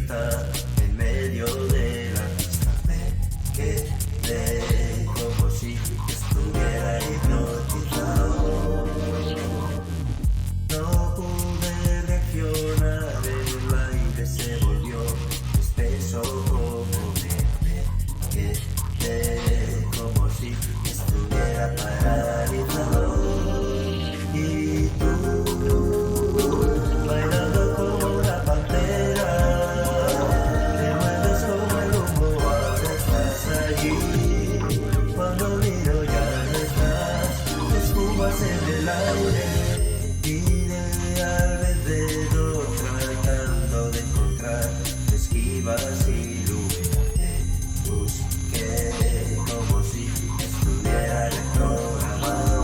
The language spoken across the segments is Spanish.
está en medio de la pista. Me quedé como si estuviera hipnotizado. No pude reaccionar, el aire se volvió espeso como me quedé como si estuviera paralizado. Y tú, bailando como una pantera, te mueves como el humo, ahora estás allí. Cuando miro ya no estás, te esfumas en el aire. Giré alrededor tratando de encontrar esquivas y te busqué como si estuviera reprogramado.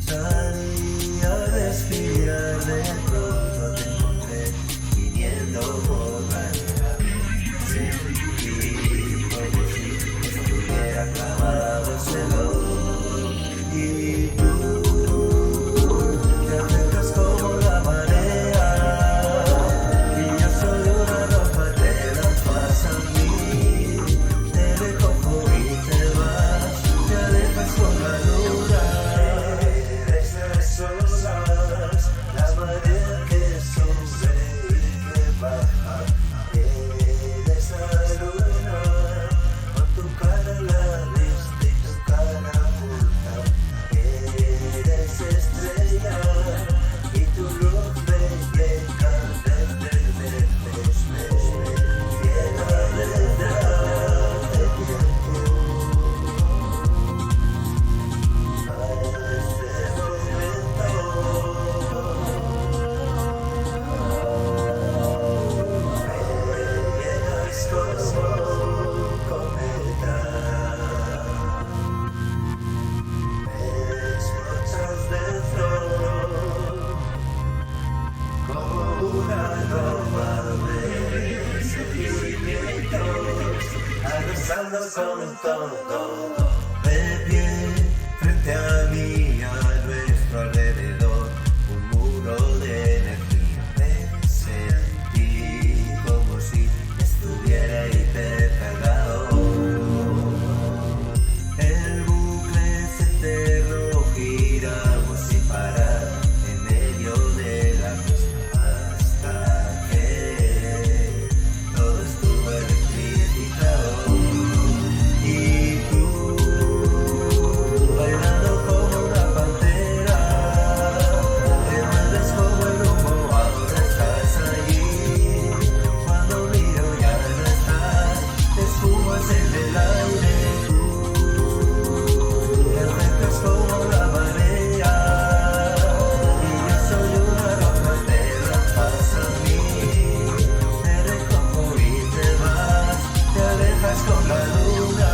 Salí a respirar, de pronto te encontré viniendo por la nieve. Sentí como si estuviera clavado el cielo. Y te acercas como la marea, y yo soy una ropa, te la pasas a mí. Te recojo y te vas, te alejas con la luna. Esas olas, la marea que sube y que baja. Eres la luna, con tu cara la viste y tu cara oculta. Eres estrella y tu luz me llega desde lejos, me llena de darte tiempo. A este momento me llegas como un cometa. Explotas dentro como una ropa de sentimientos, arrasando con todo. De pie frente a mí, a nuestro alrededor, un muro de energía. Me sentí como si estuviera hipercargado. El bucle es eterno, giramos sin parar en medio de la pista hasta que todo estuvo electrificado. Y tú, bailando como una pantera, te mueves como el humo, ahora estás allí. Cuando miro ya no estás, te esfumas en el aire. Te acercas como la marea, y yo soy una roca, te la pasas a mí. Te recojo y te vas, te alejas con la luna.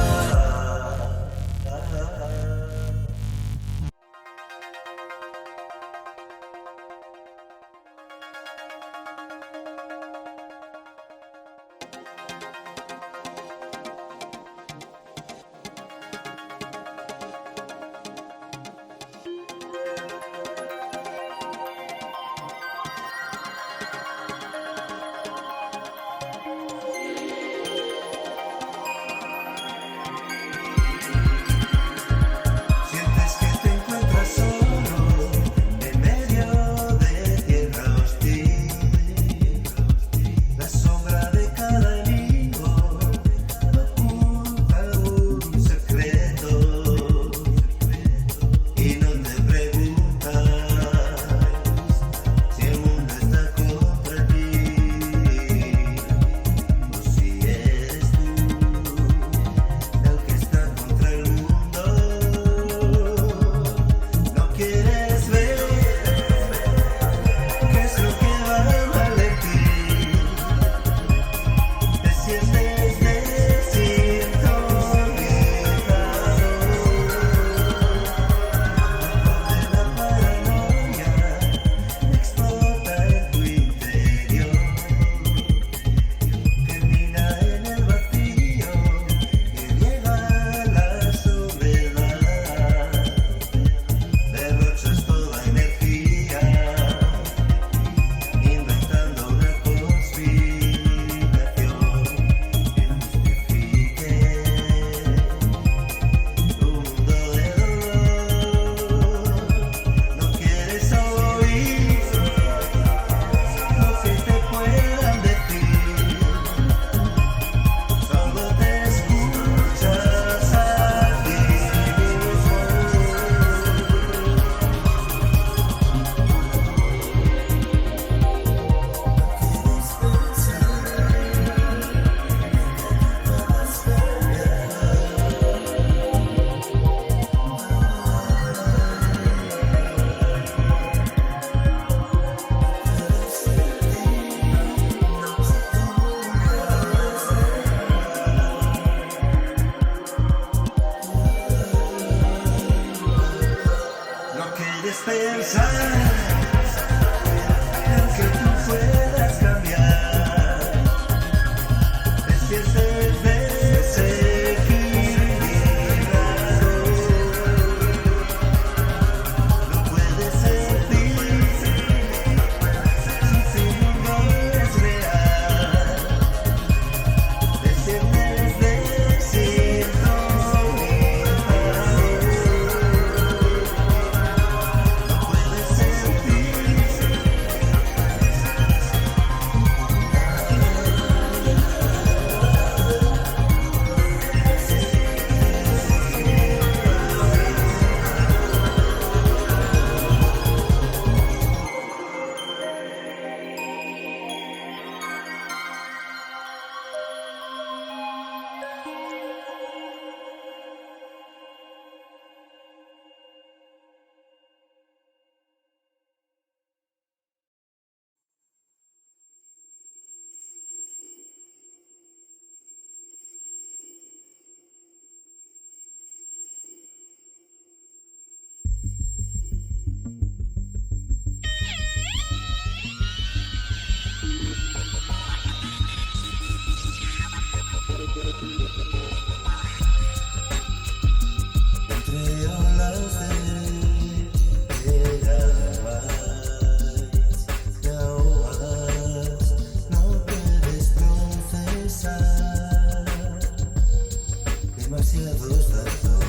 demasiados datos.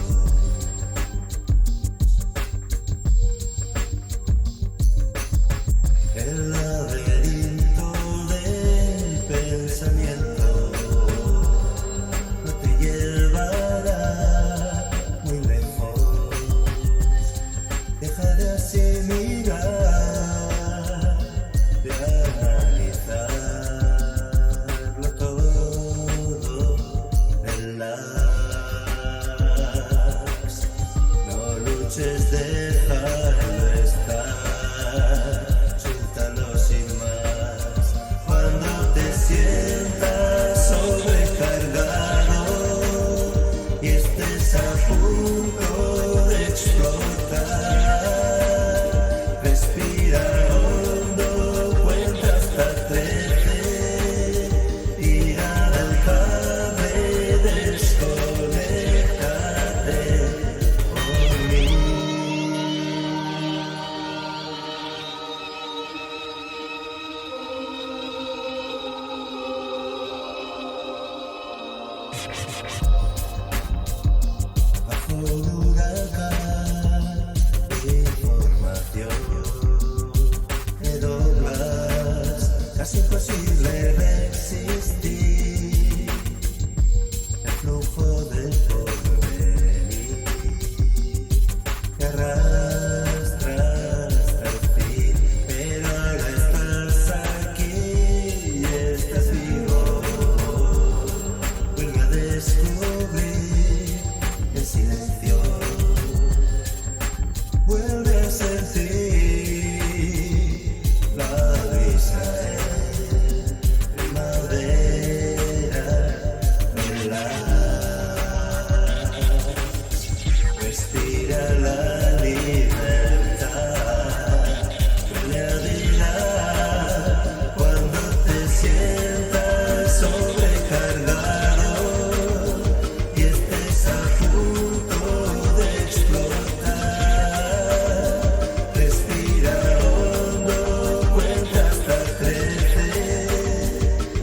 El laberinto del pensamiento no te llevará muy lejos. Deja de asimilar, de analizarlo todo. Relax, no luches, déjalo estar. Suéltalo sin más. Cuando te sientas sobrecargado y estés a punto de explotar, respira hondo, cuenta hasta 13, tira del cable, desconéctate por mí. Bajo un huracán de información que doblas, casi imposible resistir el flujo del porvenir que arrastras hasta el fin, pero ahora estás aquí y estás vivo. Vuelve a descubrir el silencio, vuelve a sentir la brisa en primavera. Relax, respira la libertad, realidad. Cuando te sientas sobrecargado y estés a punto de explotar, respira hondo, cuenta hasta 13,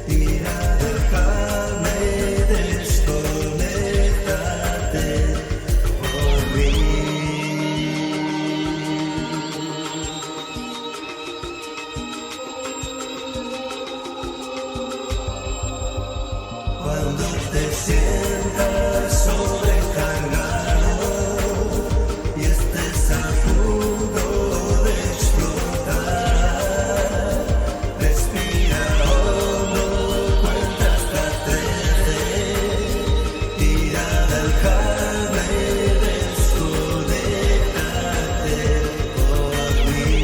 tira del cable, desconéctate por mí. Cuando te sientas sobrecargado y estés a punto de explotar, respira hondo, cuenta hasta 13, tira del cable, desconéctate por mí.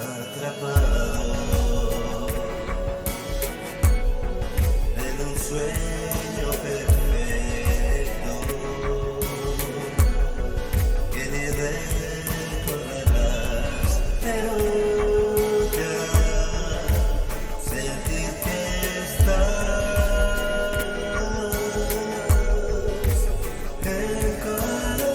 atrapado en un sueño perfecto que ni recordarás, pero ya sentir que estás encadenado.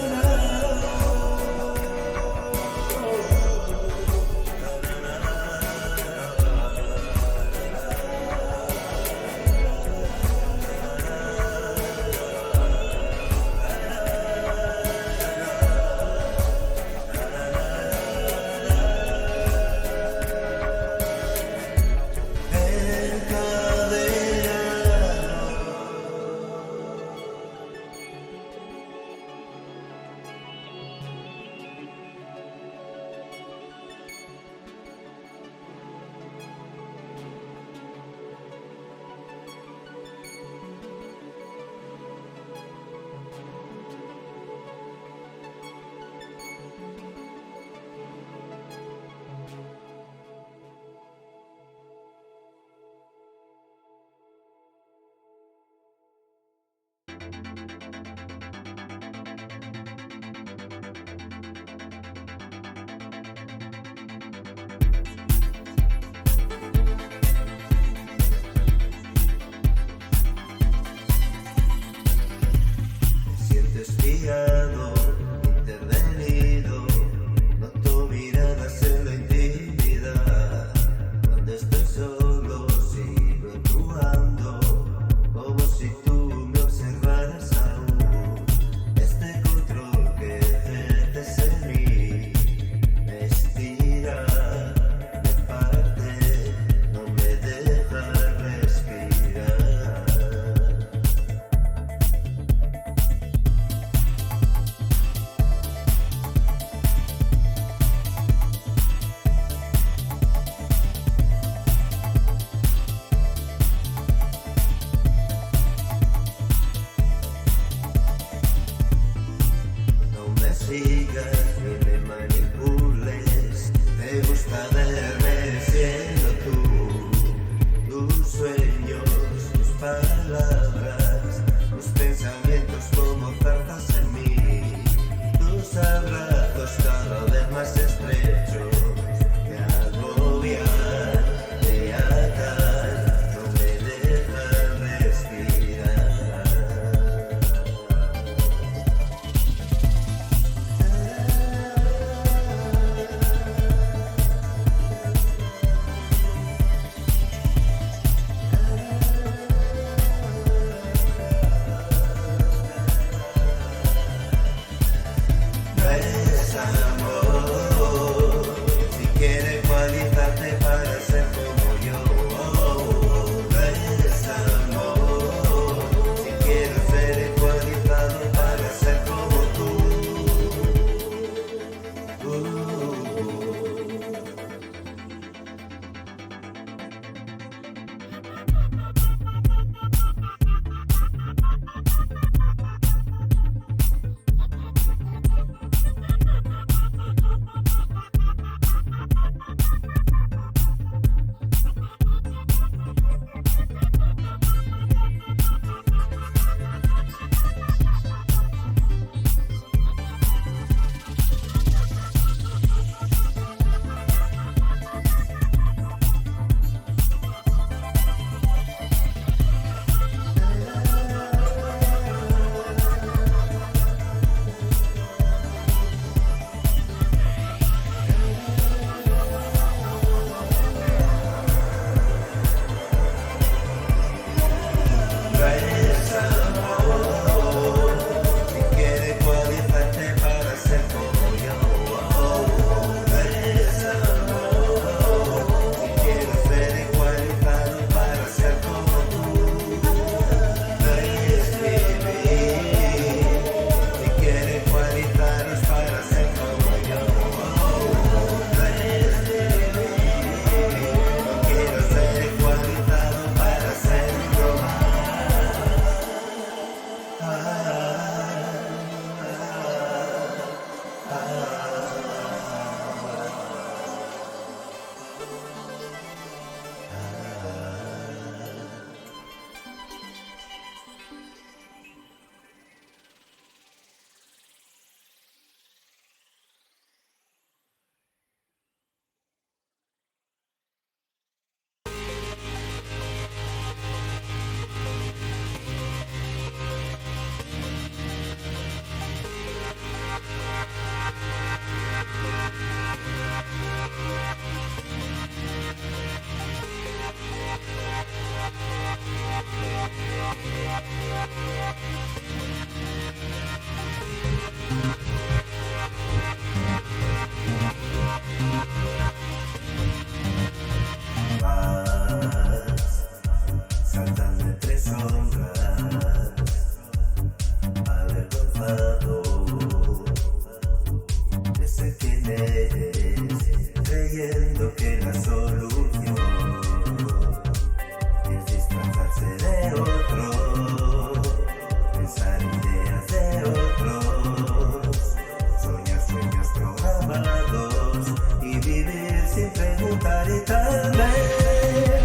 y tal vez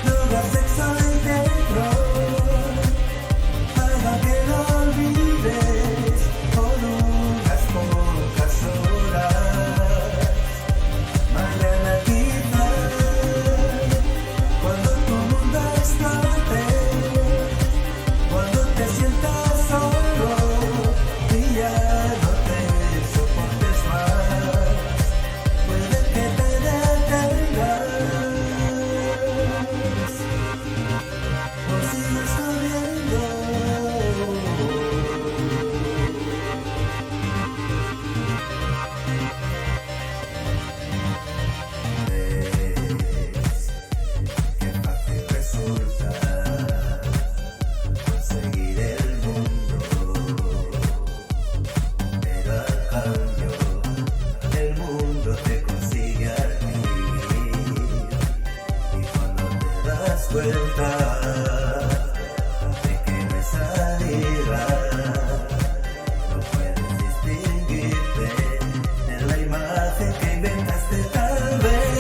no hagas sexo dentro, haga que lo olvides por unas pocas horas. Mañana quizás, cuando tu mundo explote, cuando te sientas solo y ya no te soportes más, puede que te detengas o sigues corriendo. Qué fácil resulta conseguir el mundo, pero a cambio el mundo te consigue a ti. Y cuando te das cuenta de que no hay salida, no puedes distinguirte en la imagen que inventaste. Tal vez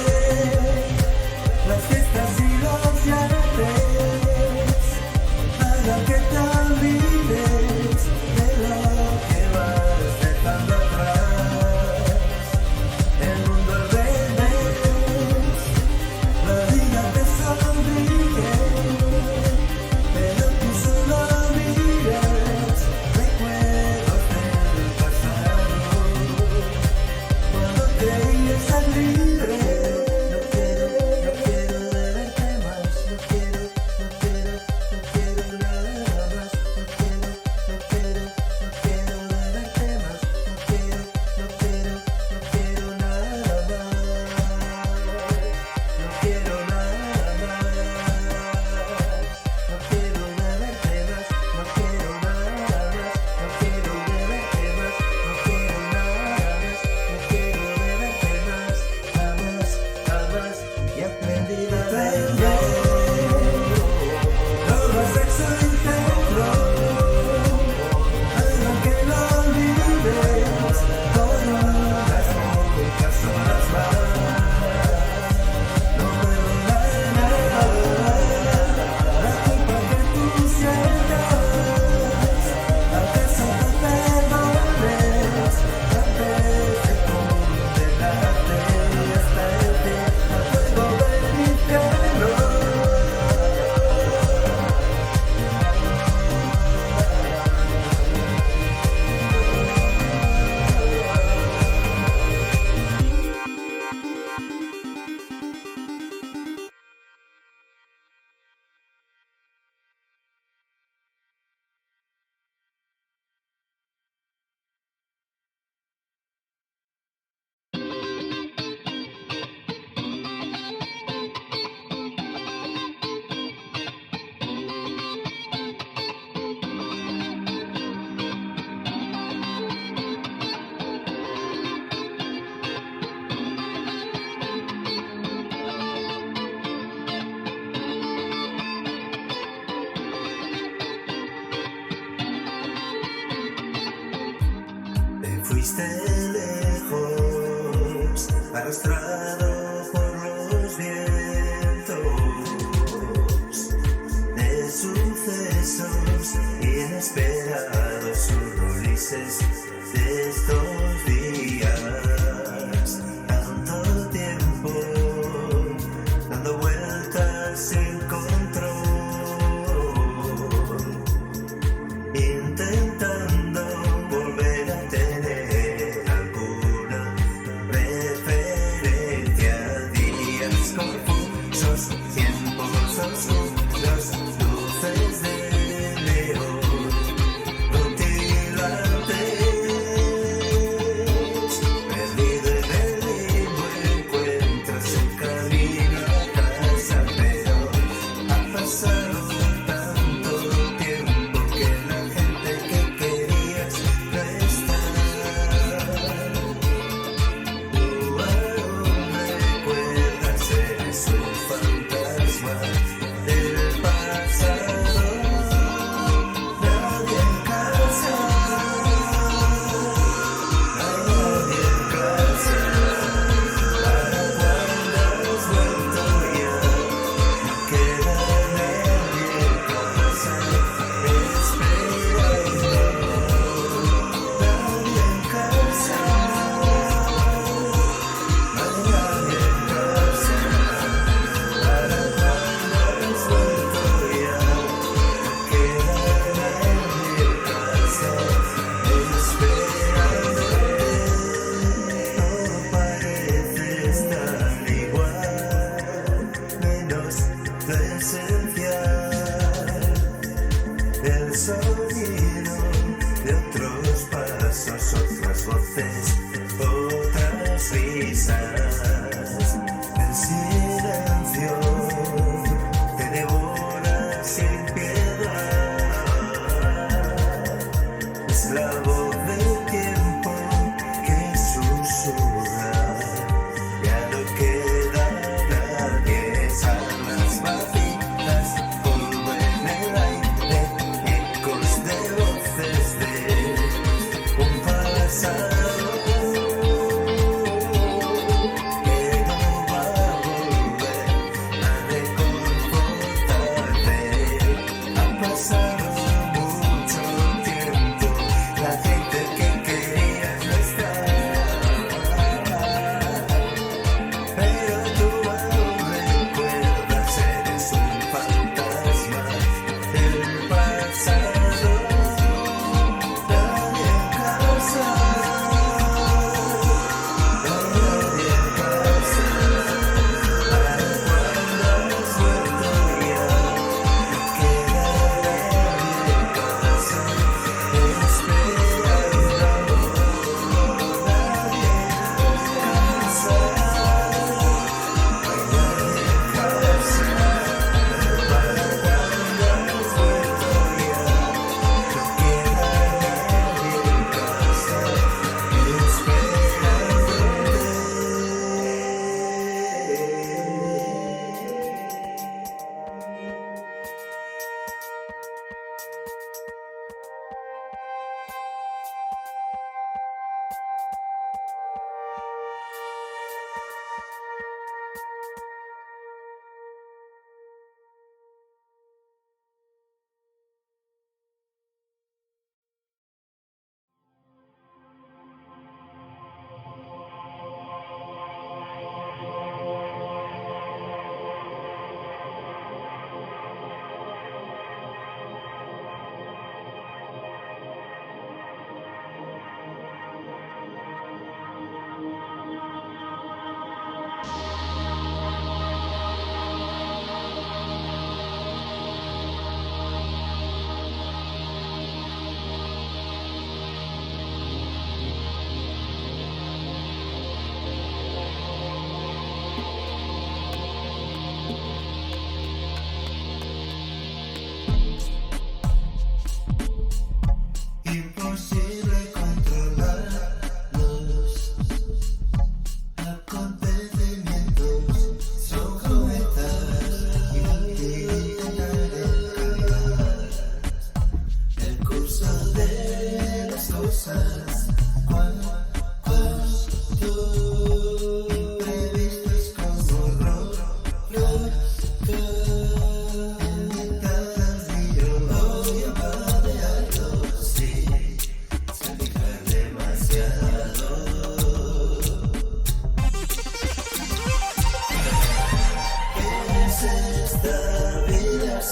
las fiestas y los yates hagan que te olvides de lo que vas dejando atrás. El mundo al revés, la vida te sonríe, pero tú solo miras recuerdos del pasado, cuando creías ser libre. No quiero verte más, no quiero nada más, no quiero verte más, no quiero nada más, no quiero nada más, no quiero verte más, no quiero nada más, no quiero verte más, no quiero nada más, no quiero verte más, jamás, y aprendí a ver. No hagas sexo dentro, hagan que lo olvides por unas pocas horas más. No perdonaré la culpa que tú sientas, acaso te perdones antes de condenarte hasta el fin al fuego del infierno. Te fuiste lejos, arrastrado por los vientos de sucesos inesperados, ulises de estos días. Tanto tiempo dando vueltas sin control, intentando volver a tener alguna referencia. Días confusos, tiempos oscuros, luces de neón rutilantes. Perdido en el limbo encuentras el camino a casa, pero ha pasado tanto tiempo que la gente que querías no está. Tú aún recuerdas, eres un fantasma de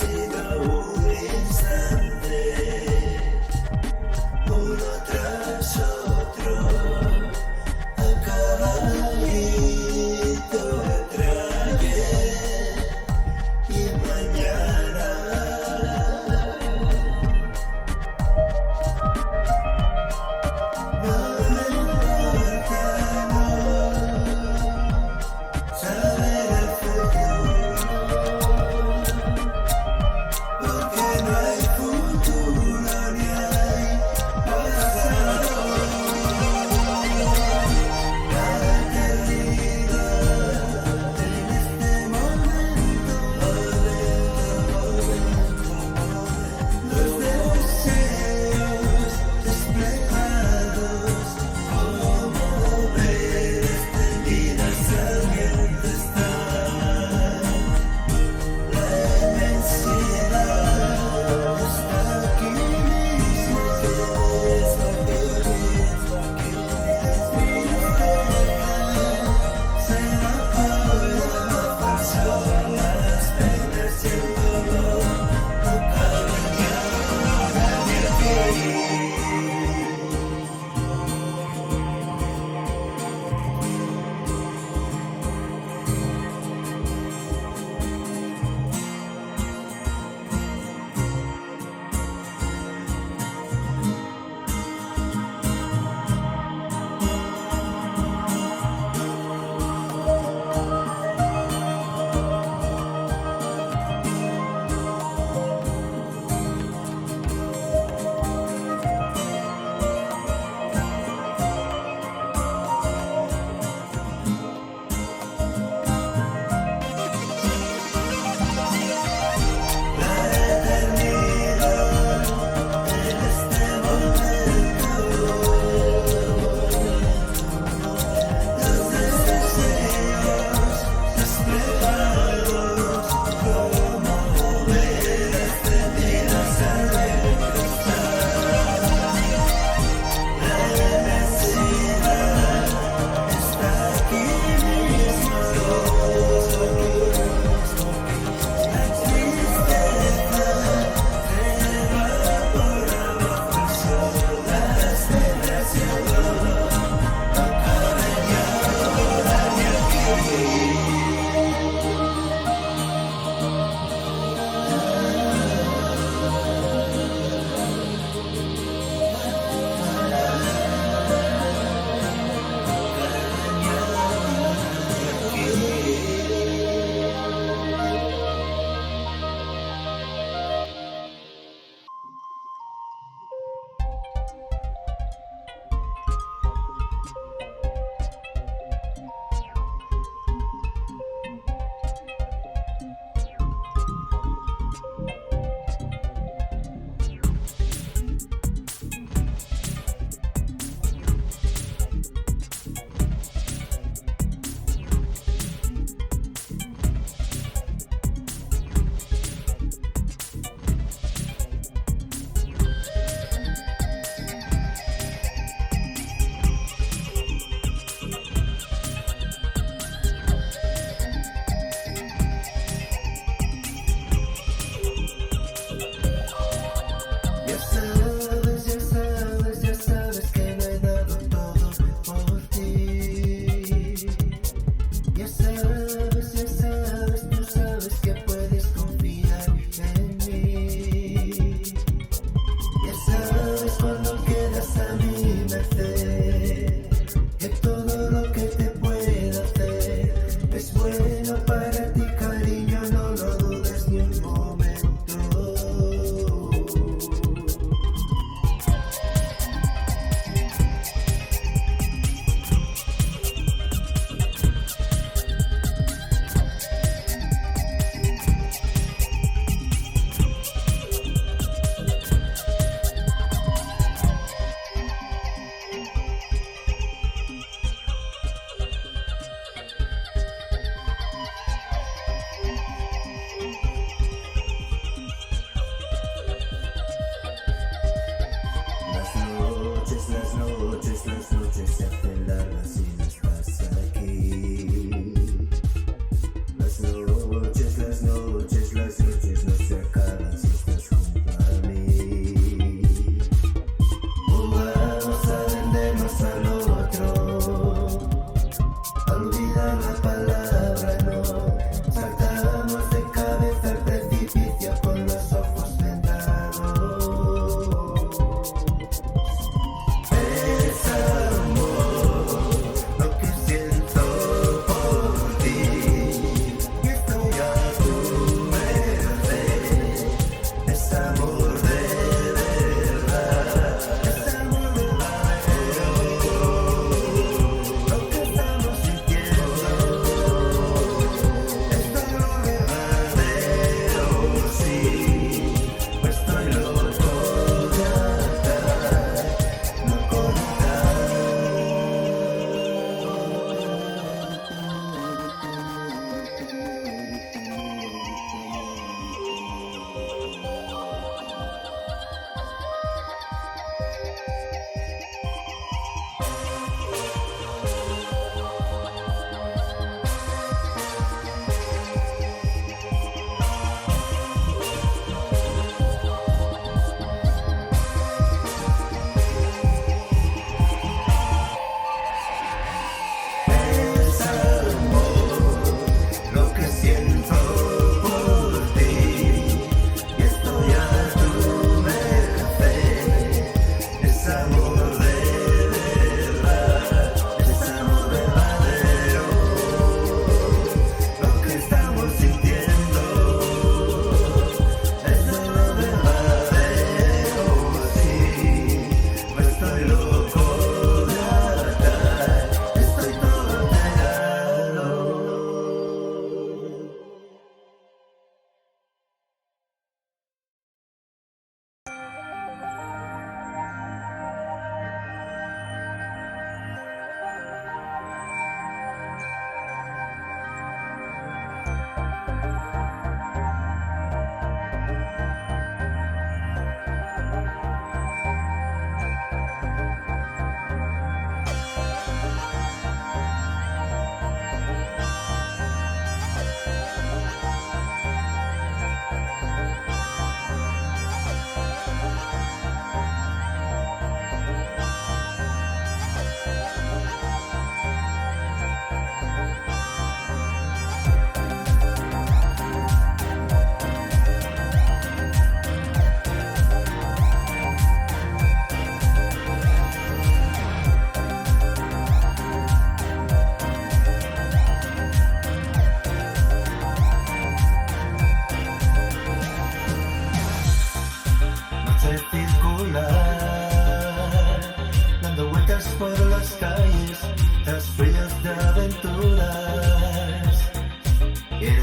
sido un instante, uno tras otro, acabadito entre ayer y mañana. No le importa, no, saber el futuro, porque no hay futuro.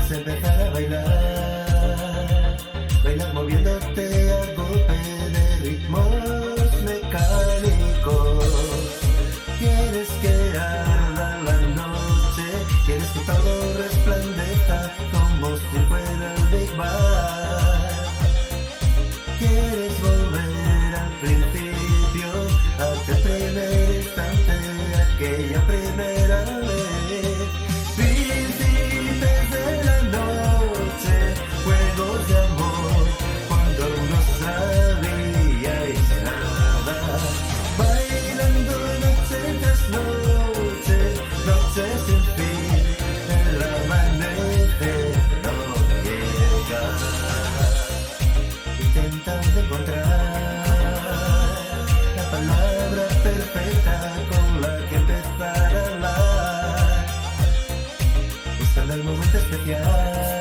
Quieres empezar a bailar, bailar moviéndote a golpe de ritmos mecánicos. Quieres que arda la noche, quieres que todo resplandezca como si fuera el Big Bang. Quieres volver al principio, a aquel primer instante, aquella primera vez. Príncipes de la noche, juegos de amor, cuando no sabíais nada. Bailando noche tras noche, noche sin fin, el amanecer no llega. Intentando encontrar la palabra perfecta con la que empezar a hablar, buscando el momento especial.